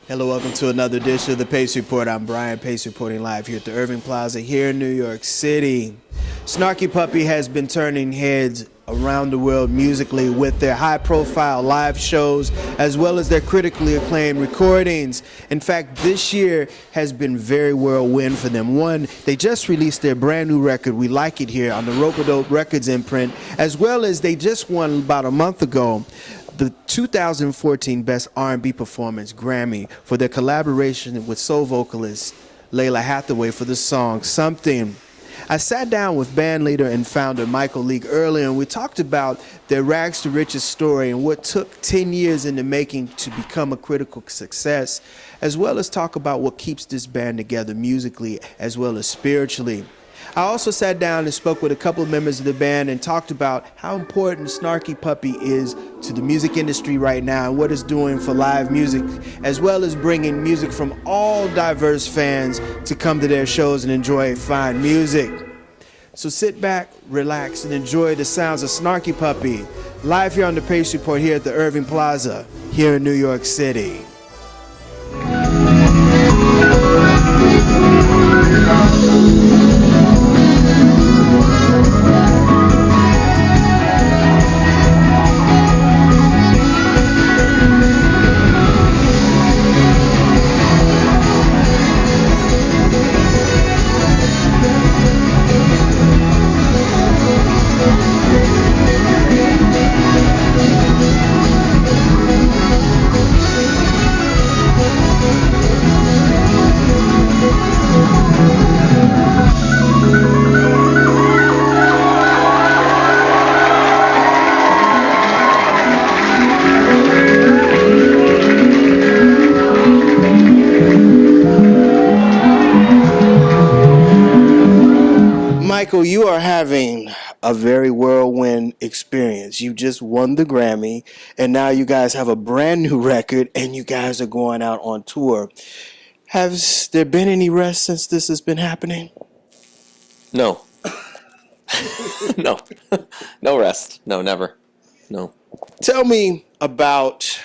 Hello, welcome to another edition of the Pace Report. I'm Brian, Pace reporting live here at the Irving Plaza here in New York City. Snarky Puppy has been turning heads around the world musically with their high-profile live shows as well as their critically acclaimed recordings. In fact, this year has been very whirlwind for them. One, they just released their brand new record, We Like It Here, on the Rope-A-Dope Records imprint, as well as they just won about a month ago the 2014 Best R&B Performance Grammy for their collaboration with soul vocalist Layla Hathaway for the song Something. I sat down with band leader and founder Michael Leake earlier, and we talked about their rags to riches story and what took 10 years in the making to become a critical success, as well as talk about what keeps this band together musically as well as spiritually. I also sat down and spoke with a couple of members of the band and talked about how important Snarky Puppy is to the music industry right now and what it's doing for live music, as well as bringing music from all diverse fans to come to their shows and enjoy fine music. So sit back, relax, and enjoy the sounds of Snarky Puppy live here on the Pace Report here at the Irving Plaza here in New York City. Michael, you are having a very whirlwind experience. You just won the Grammy, and now you guys have a brand new record, and you guys are going out on tour. Has there been any rest since this has been happening? No. No. No rest. No, never. No. Tell me about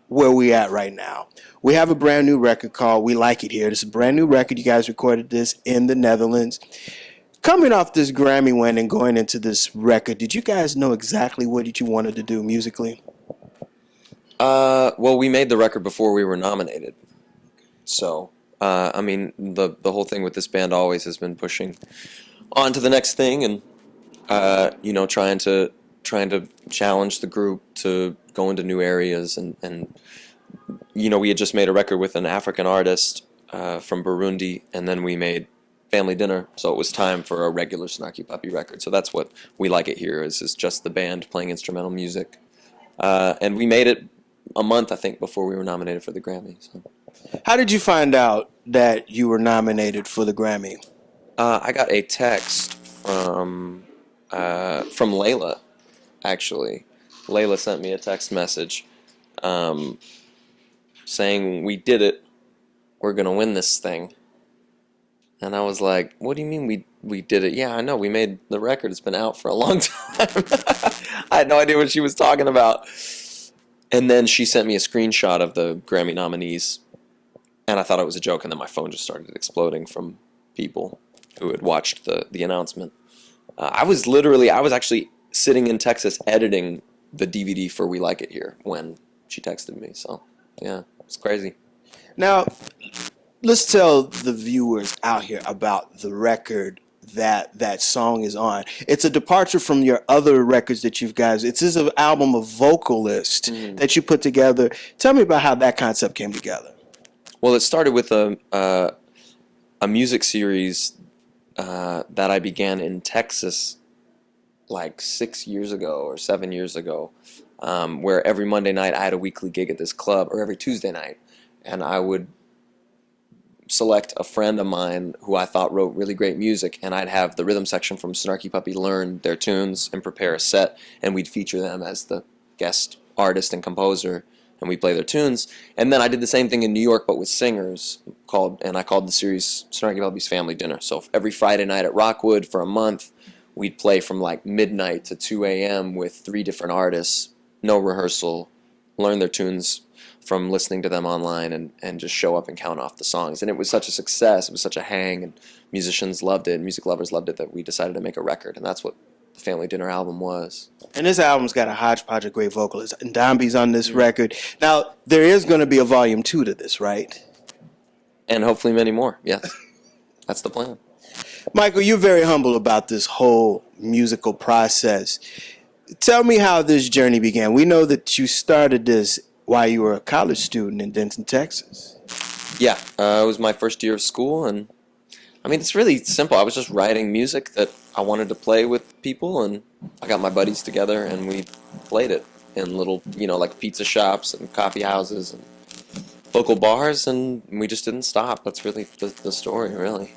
where we at right now. We have a brand new record called We Like It Here. This is a brand new record. You guys recorded this in the Netherlands. Coming off this Grammy win and going into this record, did you guys know exactly what you wanted to do musically? Well, we made the record before we were nominated. So, I mean, the whole thing with this band always has been pushing on to the next thing and, trying to challenge the group to go into new areas. And we had just made a record with an African artist from Burundi, and then we made Family Dinner, so it was time for a regular Snarky Puppy record. So that's what We Like It Here is just the band playing instrumental music. And we made it a month, I think, before we were nominated for the Grammy. So. How did you find out that you were nominated for the Grammy? I got a text from Layla, actually. Layla sent me a text message saying, "We did it. We're going to win this thing." And I was like, "What do you mean we did it?" "Yeah, I know. We made the record. It's been out for a long time." I had no idea what she was talking about. And then she sent me a screenshot of the Grammy nominees. And I thought it was a joke. And then my phone just started exploding from people who had watched the announcement. I was actually sitting in Texas editing the DVD for We Like It Here when she texted me. So, yeah, it's crazy. Now, let's tell the viewers out here about the record that song is on. It's a departure from your other records that you've guys. It's just an album of vocalists that you put together. Tell me about how that concept came together. Well, it started with a music series that I began in Texas like 6 years ago or 7 years ago, where every Monday night I had a weekly gig at this club, or every Tuesday night, and I would select a friend of mine who I thought wrote really great music, and I'd have the rhythm section from Snarky Puppy learn their tunes and prepare a set, and we'd feature them as the guest artist and composer, and we'd play their tunes. And then I did the same thing in New York, but with singers, I called the series Snarky Puppy's Family Dinner. So every Friday night at Rockwood for a month, we'd play from like midnight to 2 a.m. with 3 different artists, no rehearsal, learn their tunes from listening to them online and just show up and count off the songs. And it was such a success. It was such a hang, and musicians loved it, music lovers loved it, that we decided to make a record, and that's what the Family Dinner album was. And this album's got a hodgepodge of great vocalists. And Domby's on this record. Now, there is going to be a volume 2 to this, right? And hopefully many more, yes. That's the plan. Michael, you're very humble about this whole musical process. Tell me how this journey began. We know that you started this while you were a college student in Denton, Texas. Yeah, it was my first year of school, and I mean, it's really simple. I was just writing music that I wanted to play with people, and I got my buddies together, and we played it in little, like pizza shops and coffee houses and local bars, and we just didn't stop. That's really the story, really.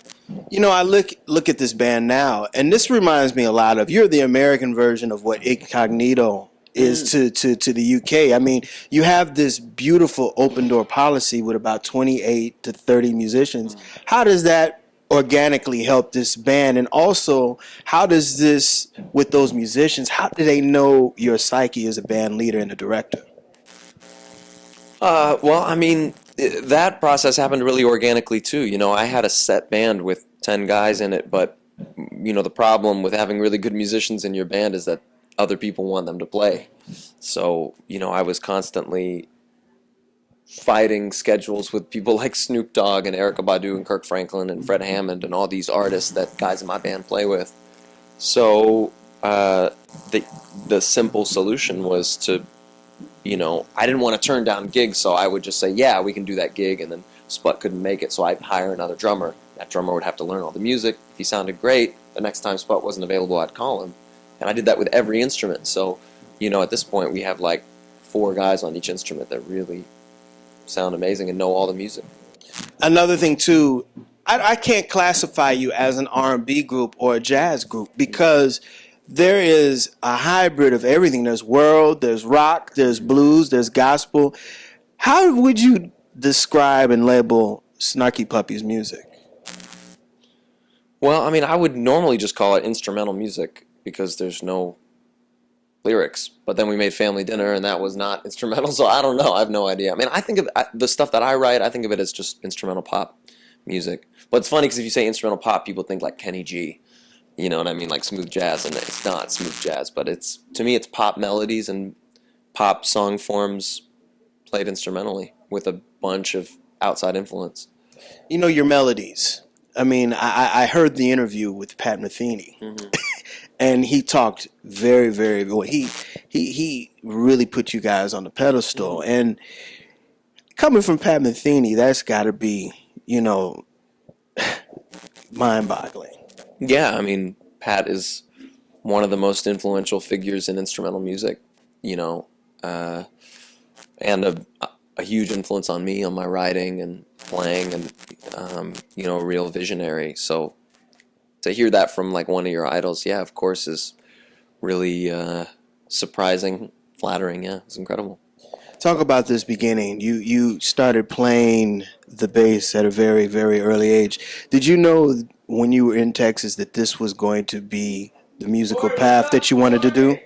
I look at this band now, and this reminds me a lot of, you're the American version of what Incognito is to the UK. I mean, you have this beautiful open door policy with about 28 to 30 musicians. How does that organically help this band? And also, how does this, with those musicians, how do they know your psyche as a band leader and a director? Well, I mean, that process happened really organically too. I had a set band with 10 guys in it, but the problem with having really good musicians in your band is that other people want them to play. So, I was constantly fighting schedules with people like Snoop Dogg and Erykah Badu and Kirk Franklin and Fred Hammond and all these artists that guys in my band play with. So, the simple solution was to, I didn't want to turn down gigs, so I would just say, yeah, we can do that gig, and then Sput couldn't make it, so I'd hire another drummer. That drummer would have to learn all the music. If he sounded great, the next time Sput wasn't available, I'd call him. And I did that with every instrument. So, at this point, we have like 4 guys on each instrument that really sound amazing and know all the music. Another thing, too, I can't classify you as an R&B group or a jazz group, because there is a hybrid of everything. There's world, there's rock, there's blues, there's gospel. How would you describe and label Snarky Puppy's music? Well, I mean, I would normally just call it instrumental music because there's no lyrics. But then we made Family Dinner, and that was not instrumental, so I don't know. I have no idea. I mean, I think of the stuff that I write, I think of it as just instrumental pop music. But it's funny because if you say instrumental pop, people think like Kenny G. You know what I mean? Like smooth jazz, and it's not smooth jazz, but to me it's pop melodies and pop song forms played instrumentally with a bunch of outside influence. Your melodies. I mean, I heard the interview with Pat Metheny, and he talked very, very well. He really put you guys on the pedestal, and coming from Pat Metheny, that's got to be, mind-boggling. Yeah, I mean, Pat is one of the most influential figures in instrumental music, and a huge influence on me, on my writing and playing, and a real visionary. So to hear that from like one of your idols, yeah, of course, is really surprising, flattering. Yeah, it's incredible. Talk about this beginning. You started playing the bass at a very, very early age. Did you know when you were in Texas that this was going to be the musical path that you wanted to do?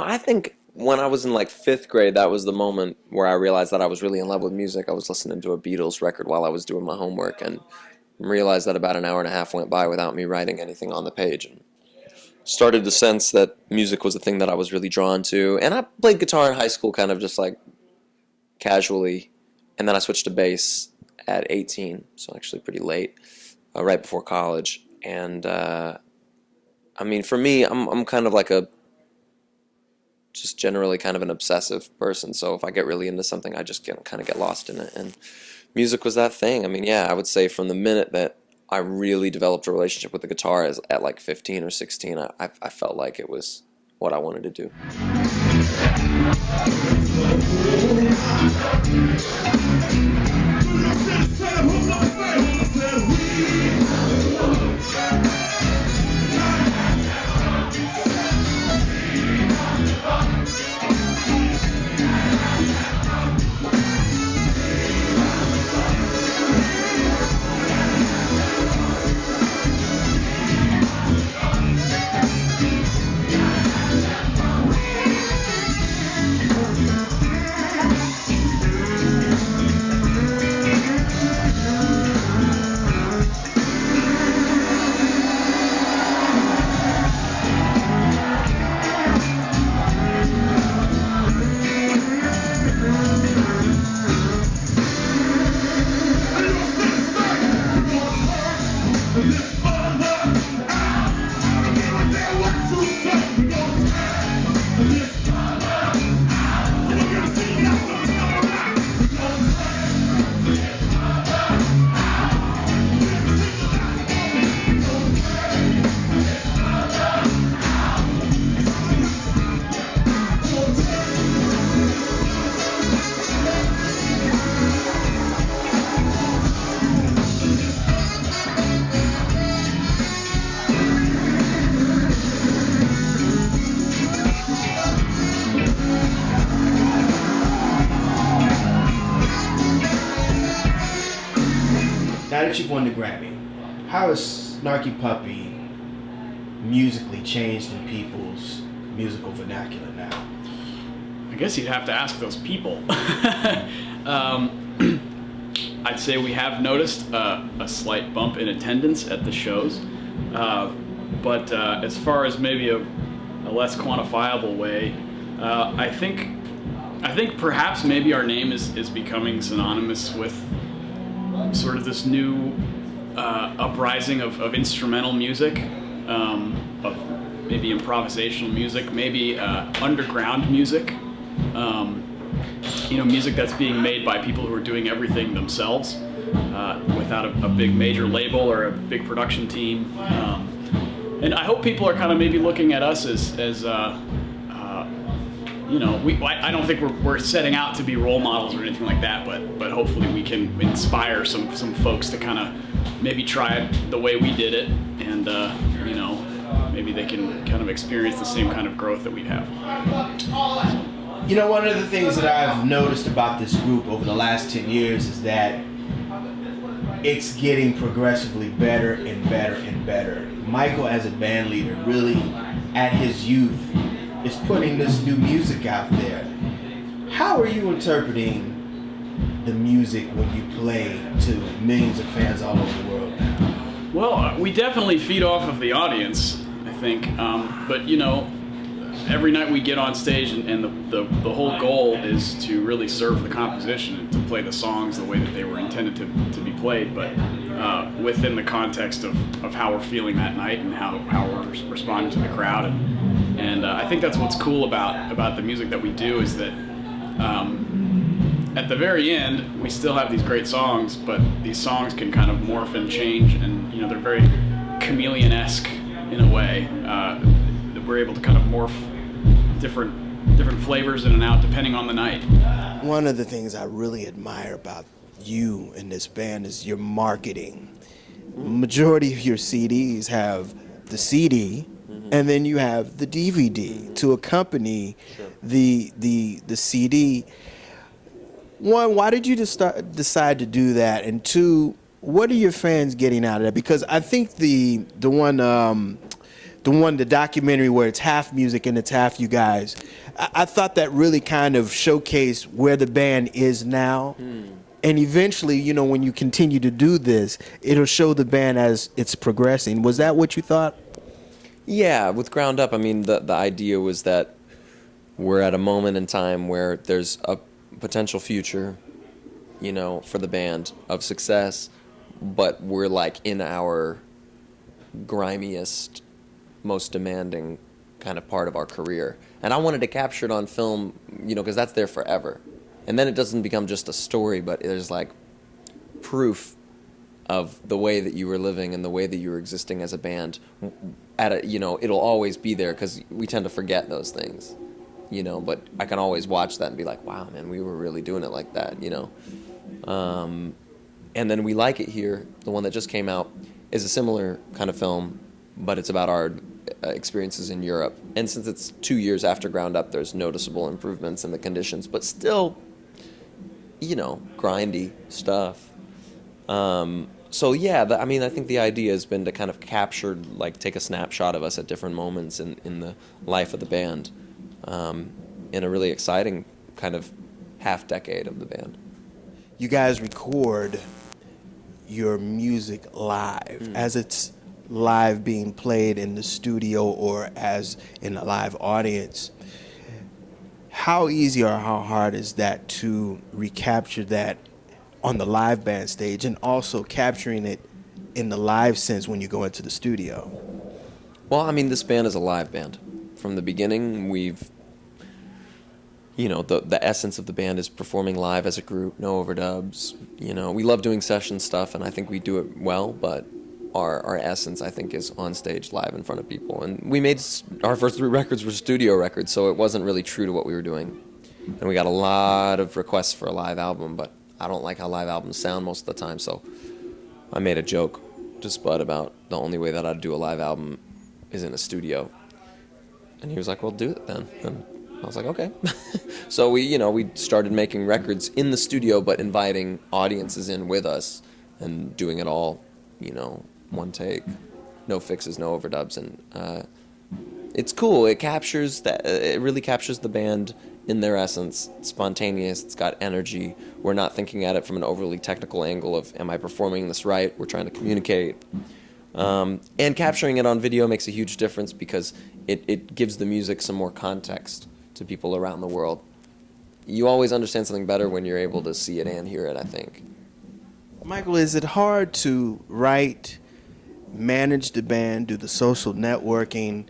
I think when I was in like 5th grade, that was the moment where I realized that I was really in love with music. I was listening to a Beatles record while I was doing my homework, and realized that about an hour and a half went by without me writing anything on the page, and started to sense that music was the thing that I was really drawn to. And I played guitar in high school kind of just like casually, and then I switched to bass at 18, so actually pretty late, right before college. And I mean, for me, I'm kind of like just generally kind of an obsessive person, so if I get really into something, I just kind of get lost in it, and music was that thing. I mean, yeah, I would say from the minute that I really developed a relationship with the guitar at like 15 or 16, I felt like it was what I wanted to do. now that you've won the Grammy, how has Snarky Puppy musically changed in people's musical vernacular now? I guess you'd have to ask those people. I'd say we have noticed a slight bump in attendance at the shows, but as far as maybe a less quantifiable way, I think perhaps maybe our name is becoming synonymous with sort of this new uprising of instrumental music, of maybe improvisational music, maybe underground music. Music that's being made by people who are doing everything themselves, without a big major label or a big production team. And I hope people are kind of maybe looking at us as I don't think we're setting out to be role models or anything like that, but hopefully we can inspire some folks to kind of maybe try it the way we did it, and maybe they can kind of experience the same kind of growth that we have. One of the things that I've noticed about this group over the last 10 years is that it's getting progressively better and better and better. Michael, as a band leader, really at his youth, is putting this new music out there. How are you interpreting the music when you play to millions of fans all over the world now? Well, we definitely feed off of the audience, I think. But every night we get on stage, and the whole goal is to really serve the composition and to play the songs the way that they were intended to be played, but within the context of how we're feeling that night and how we're responding to the crowd. And I think that's what's cool about the music that we do, is that at the very end, we still have these great songs, but these songs can kind of morph and change, and they're very chameleon-esque in a way. That we're able to kind of morph different flavors in and out depending on the night. One of the things I really admire about you and this band is your marketing. Majority of your CDs have the CD, and then you have the DVD to accompany the CD. One, why did you decide to do that? And two, what are your fans getting out of that? Because I think the documentary where it's half music and it's half you guys, I thought that really kind of showcased where the band is now. And eventually, when you continue to do this, it'll show the band as it's progressing. Was that what you thought? Yeah, with Ground Up, I mean, the idea was that we're at a moment in time where there's a potential future, for the band of success, but we're like in our grimiest, most demanding kind of part of our career. And I wanted to capture it on film, because that's there forever. And then it doesn't become just a story, but there's like proof of the way that you were living and the way that you were existing as a band. It'll always be there, because we tend to forget those things, but I can always watch that and be like, wow, man, we were really doing it like that, And then We Like It Here, the one that just came out, is a similar kind of film, but it's about our experiences in Europe. And since it's 2 years after Ground Up, there's noticeable improvements in the conditions, but still, grindy stuff. So yeah, I think the idea has been to kind of capture, take a snapshot of us at different moments in the life of the band, in a really exciting kind of half decade of the band. You guys record your music live as it's live being played in the studio or as in a live audience. How easy or how hard is that to recapture that on the live band stage, and also capturing it in the live sense when you go into the studio? Well, this band is a live band. From the beginning, we've, the essence of the band is performing live as a group, no overdubs. We love doing session stuff, and I think we do it well, but our essence, I think, is on stage live in front of people. And we made our first 3 records were studio records, so it wasn't really true to what we were doing. And we got a lot of requests for a live album, but I don't like how live albums sound most of the time, so I made a joke to Spud about the only way that I'd do a live album is in a studio. And he was like, well, do it then. And I was like, okay. So we started making records in the studio, but inviting audiences in with us. and doing it all, one take, no fixes, no overdubs, and it's cool. It captures that. It really captures the band in their essence. It's spontaneous. It's got energy. We're not thinking at it from an overly technical angle of, am I performing this right? We're trying to communicate. And capturing it on video makes a huge difference because it gives the music some more context to people around the world. You always understand something better when you're able to see it and hear it, I think. Michael, is it hard to write, manage the band, do the social networking,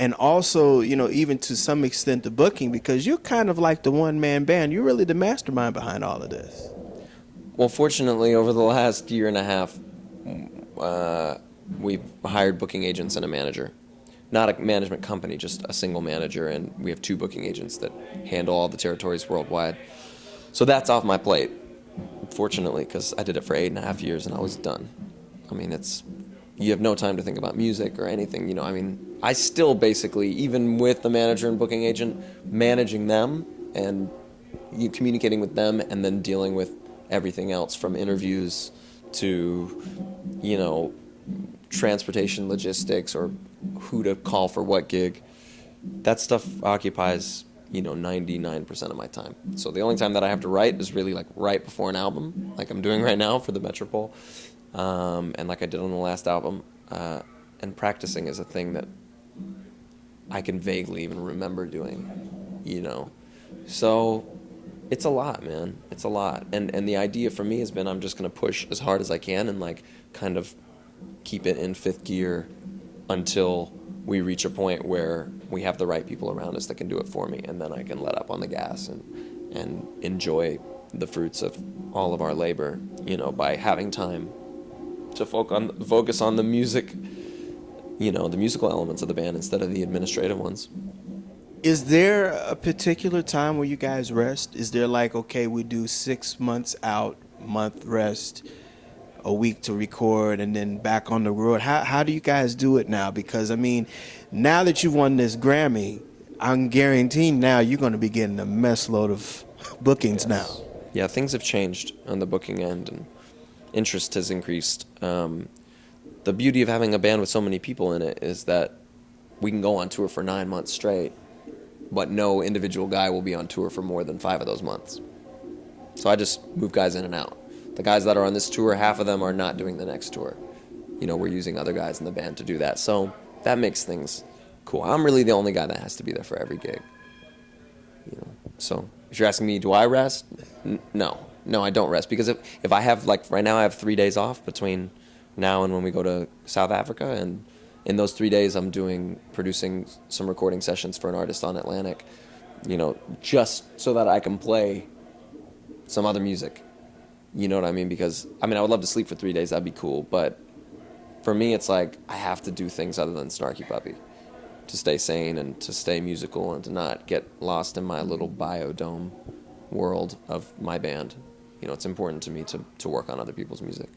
and also, even to some extent the booking, because you're kind of like the one-man band. You're really the mastermind behind all of this. Well, fortunately, over the last year and a half, we've hired booking agents and a manager. Not a management company, just a single manager, and we have 2 booking agents that handle all the territories worldwide. So that's off my plate, fortunately, because I did it for 8.5 years and I was done. I mean, you have no time to think about music or anything, I still basically, even with the manager and booking agent, managing them and communicating with them and then dealing with everything else from interviews to, transportation logistics or who to call for what gig. That stuff occupies, 99% of my time. So the only time that I have to write is really like right before an album, like I'm doing right now for the Metropole, and like I did on the last album. And practicing is a thing that I can vaguely even remember doing, So it's a lot, man. It's a lot. And the idea for me has been I'm just going to push as hard as I can and like kind of keep it in 5th gear until we reach a point where we have the right people around us that can do it for me, and then I can let up on the gas and enjoy the fruits of all of our labor, by having time to focus on the music, the musical elements of the band instead of the administrative ones. Is there a particular time where you guys rest? Is there like, okay, we do 6 months out, month rest, a week to record, and then back on the road? How do you guys do it now? Because, now that you've won this Grammy, I'm guaranteeing now you're going to be getting a mess load of bookings now. Yeah, things have changed on the booking end, and interest has increased. The beauty of having a band with so many people in it is that we can go on tour for 9 months straight, but no individual guy will be on tour for more than 5 of those months. So I just move guys in and out. The guys that are on this tour, half of them are not doing the next tour. We're using other guys in the band to do that. So that makes things cool. I'm really the only guy that has to be there for every gig. So if you're asking me, do I rest? No, I don't rest. Because if I have, like right now, I have 3 days off between now and when we go to South Africa. And in those 3 days, I'm producing some recording sessions for an artist on Atlantic, just so that I can play some other music. You know what I mean? Because, I would love to sleep for 3 days. That'd be cool. But for me, it's like I have to do things other than Snarky Puppy to stay sane and to stay musical and to not get lost in my little biodome world of my band. It's important to me to work on other people's music.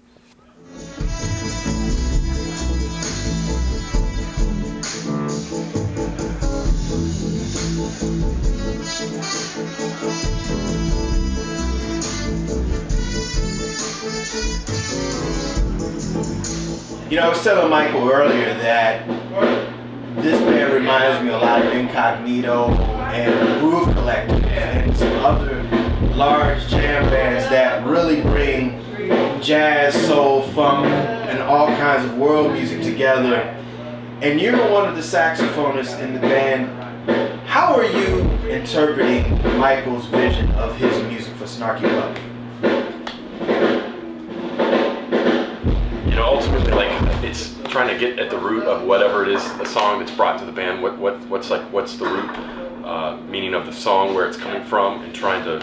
I was telling Michael earlier that this band reminds me a lot of Incognito and Groove Collective and some other large jam bands that really bring jazz, soul, funk, and all kinds of world music together. And you're one of the saxophonists in the band. How are you interpreting Michael's vision of his music for Snarky Puppy? Ultimately, it's trying to get at the root of whatever it is, the song that's brought to the band. What's the root meaning of the song, where it's coming from, and trying to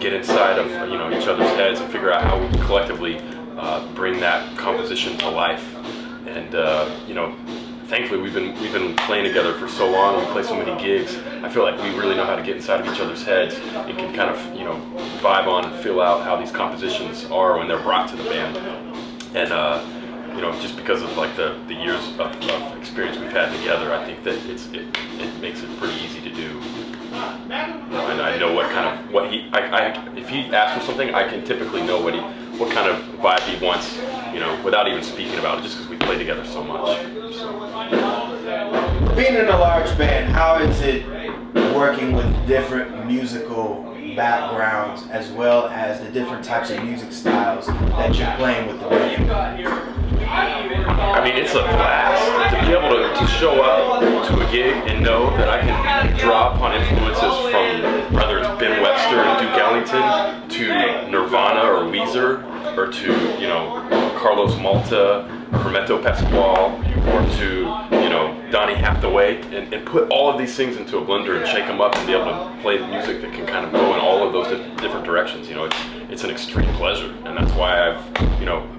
get inside of each other's heads and figure out how we can collectively bring that composition to life. And thankfully we've been playing together for so long. We play so many gigs. I feel like we really know how to get inside of each other's heads and can kind of vibe on and feel out how these compositions are when they're brought to the band. And just because of like the years of experience we've had together, I think that it makes it pretty easy to do. And I know what he if he asks for something, I can typically know what kind of vibe he wants, you know, without even speaking about it, just because we play together so much. So. Being in a large band, how is it working with different musical backgrounds as well as the different types of music styles that you're playing with the band? I mean, it's a blast to be able to show up to a gig and know that I can draw upon influences from whether it's Ben Webster and Duke Ellington to Nirvana or Weezer, or to, you know, Carlos Malta or Hermeto Pascual, or to, you know, Donny Hathaway, and put all of these things into a blender and shake them up and be able to play music that can kind of go in all of those different directions. You know, it's an extreme pleasure, and that's why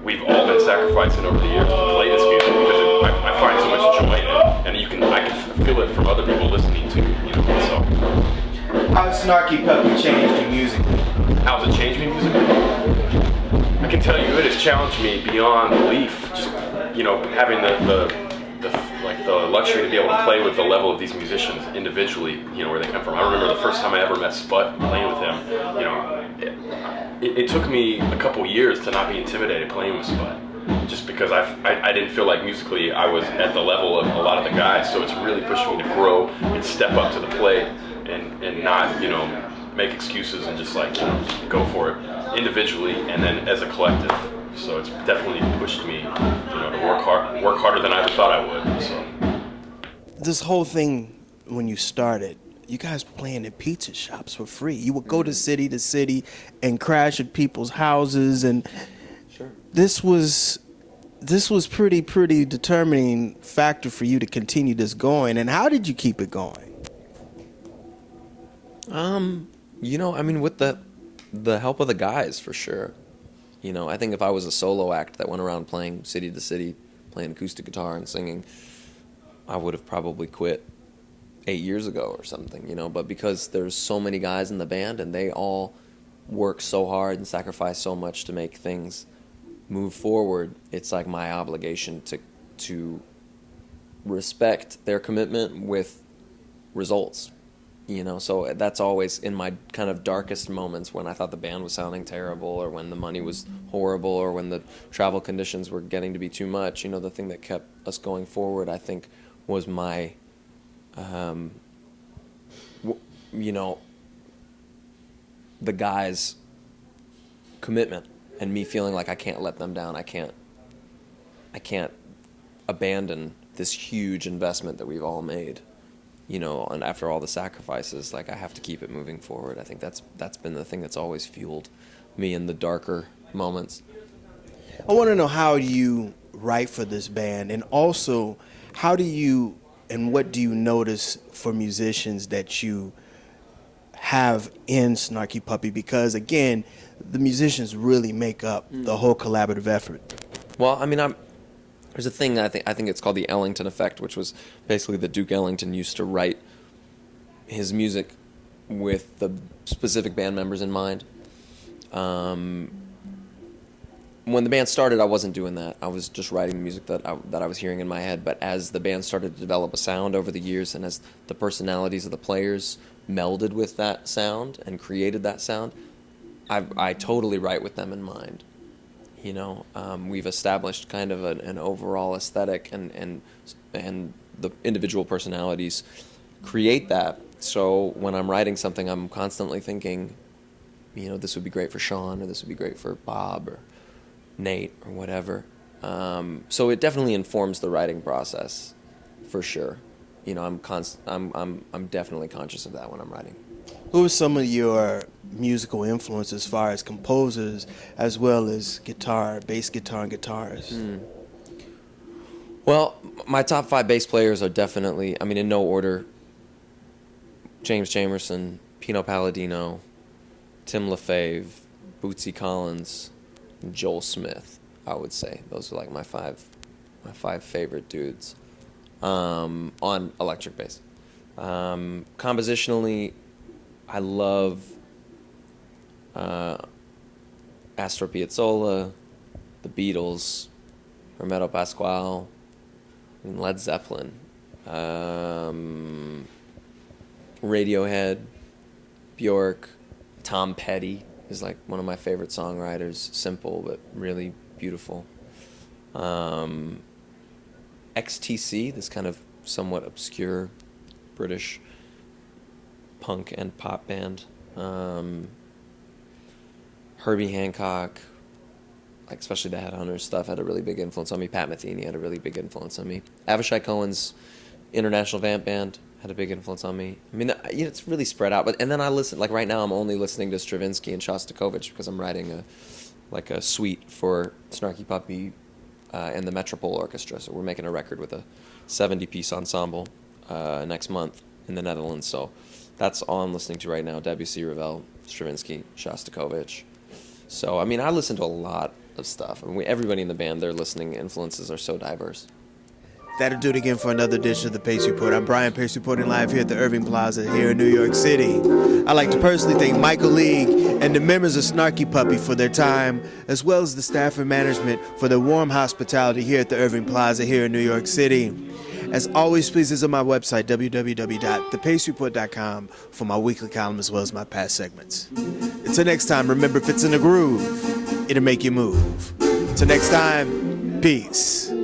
we've all been sacrificing over the years to play this music, because I find so much joy in it, and I can feel it from other people listening to, you know, so. How has Snarky Puppy changed you musically? How has it changed me musically? I can tell you it has challenged me beyond belief. Just, you know, having the luxury to be able to play with the level of these musicians individually, you know, where they come from. I remember the first time I ever met Sput playing with him. You know, it took me a couple years to not be intimidated playing with Sput, just because I didn't feel like musically I was at the level of a lot of the guys. So it's really pushed me to grow and step up to the plate and not, you know, make excuses and just, like, you know, just go for it individually and then as a collective. So it's definitely pushed me, you know, to work harder than I ever thought I would. So this whole thing, when you started, you guys playing in pizza shops for free. You would go to city and crash at people's houses, and Sure. this was pretty determining factor for you to continue this going. And how did you keep it going? You know, I mean, with the help of the guys, for sure. You know, I think if I was a solo act that went around playing city to city, playing acoustic guitar and singing, I would have probably quit 8 years ago or something, you know. But because there's so many guys in the band and they all work so hard and sacrifice so much to make things move forward, it's like my obligation to respect their commitment with results. You know, so that's always in my kind of darkest moments, when I thought the band was sounding terrible, or when the money was horrible, or when the travel conditions were getting to be too much. You know, the thing that kept us going forward, I think, was my, you know, the guys' commitment, and me feeling like I can't let them down. I can't abandon this huge investment that we've all made. You know, and after all the sacrifices, like, I have to keep it moving forward. I think that's been the thing that's always fueled me in the darker moments. I want to know how you write for this band, and also how do you and what do you notice for musicians that you have in Snarky Puppy? Because again, the musicians really make up the whole collaborative effort. Well, I mean, there's a thing I think it's called the Ellington effect, which was basically that Duke Ellington used to write his music with the specific band members in mind. When the band started, I wasn't doing that. I was just writing music that I was hearing in my head. But as the band started to develop a sound over the years, and as the personalities of the players melded with that sound and created that sound, I totally write with them in mind. You know, we've established kind of an overall aesthetic, and the individual personalities create that. So when I'm writing something, I'm constantly thinking, you know, this would be great for Sean, or this would be great for Bob, or Nate, or whatever. So it definitely informs the writing process, for sure. You know, I'm definitely conscious of that when I'm writing. Who are some of your musical influences as far as composers, as well as guitar, bass guitar, and guitarists? Well, my top 5 bass players are definitely, I mean, in no order, James Jamerson, Pino Palladino, Tim LaFave, Bootsy Collins, and Joel Smith, I would say. Those are like my five favorite dudes on electric bass. Compositionally, I love Astor Piazzolla, the Beatles, Hermeto Pascual, and Led Zeppelin, Radiohead, Bjork, Tom Petty, is like one of my favorite songwriters. Simple but really beautiful. XTC, this kind of somewhat obscure British punk and pop band. Herbie Hancock, like especially the Headhunters stuff, had a really big influence on me. Pat Metheny had a really big influence on me. Avishai Cohen's International Vamp Band had a big influence on me. I mean, it's really spread out. And then I listen, like right now I'm only listening to Stravinsky and Shostakovich because I'm writing a suite for Snarky Puppy and the Metropole Orchestra. So we're making a record with a 70-piece ensemble next month in the Netherlands. So that's all I'm listening to right now: Debussy, Ravel, Stravinsky, Shostakovich. So I mean, I listen to a lot of stuff. I mean, everybody in the band, their listening influences are so diverse. That'll do it again for another edition of the Pace Report. I'm Brian, Pace reporting live here at the Irving Plaza here in New York City. I'd like to personally thank Michael League and the members of Snarky Puppy for their time, as well as the staff and management for their warm hospitality here at the Irving Plaza here in New York City. As always, please visit my website, www.thepacereport.com, for my weekly column as well as my past segments. Until next time, remember, if it's in a groove, it'll make you move. Until next time, peace.